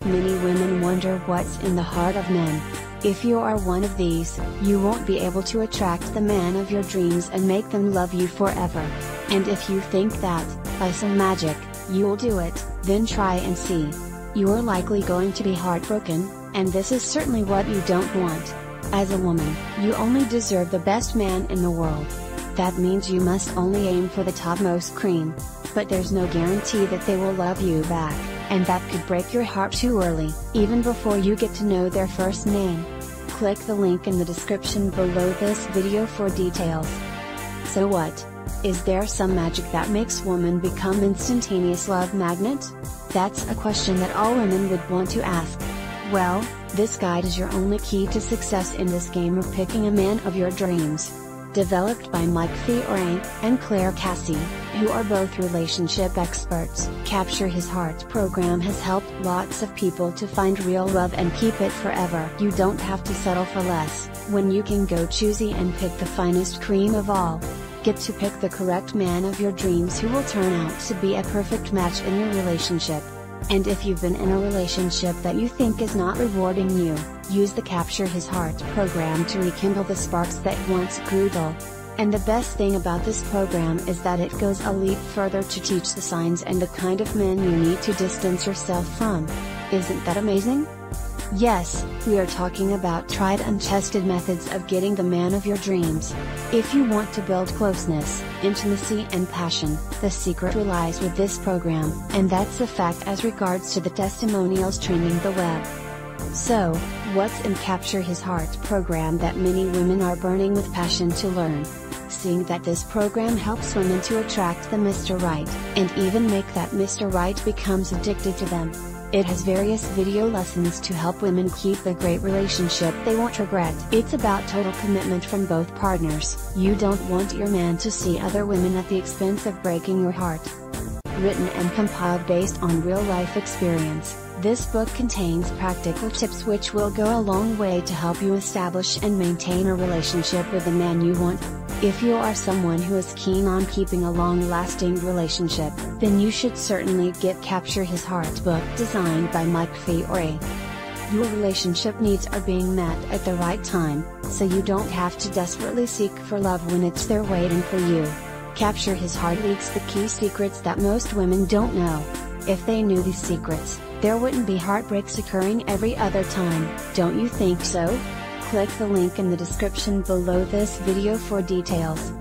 Many women wonder what's in the heart of men. If you are one of these, you won't be able to attract the man of your dreams and make them love you forever. And if you think that, by some magic, you'll do it, then try and see. You're likely going to be heartbroken, and this is certainly what you don't want. As a woman, you only deserve the best man in the world. That means you must only aim for the topmost cream. But there's no guarantee that they will love you back, and that could break your heart too early, even before you get to know their first name. Click the link in the description below this video for details. So what? Is there some magic that makes women become instantaneous love magnet? That's a question that all women would want to ask. Well, this guide is your only key to success in this game of picking a man of your dreams. Developed by Mike Fiore and Claire Cassey, who are both relationship experts. Capture His Heart program has helped lots of people to find real love and keep it forever. You don't have to settle for less, when you can go choosy and pick the finest cream of all. Get to pick the correct man of your dreams who will turn out to be a perfect match in your relationship. And if you've been in a relationship that you think is not rewarding you, use the Capture His Heart program to rekindle the sparks that once grew dull. And the best thing about this program is that it goes a leap further to teach the signs and the kind of men you need to distance yourself from. Isn't that amazing? Yes, we are talking about tried and tested methods of getting the man of your dreams. If you want to build closeness, intimacy and passion, the secret lies with this program, and that's a fact as regards to the testimonials trending the web. So, what's in Capture His Heart program that many women are burning with passion to learn? Seeing that this program helps women to attract the Mr. Right, and even make that Mr. Right becomes addicted to them. It has various video lessons to help women keep a great relationship they won't regret. It's about total commitment from both partners. You don't want your man to see other women at the expense of breaking your heart. Written and compiled based on real-life experience, this book contains practical tips which will go a long way to help you establish and maintain a relationship with the man you want. If you are someone who is keen on keeping a long-lasting relationship, then you should certainly get Capture His Heart book designed by Mike Fiore. Your relationship needs are being met at the right time, so you don't have to desperately seek for love when it's there waiting for you. Capture His Heart leaks the key secrets that most women don't know. If they knew these secrets, there wouldn't be heartbreaks occurring every other time, don't you think so? Click the link in the description below this video for details.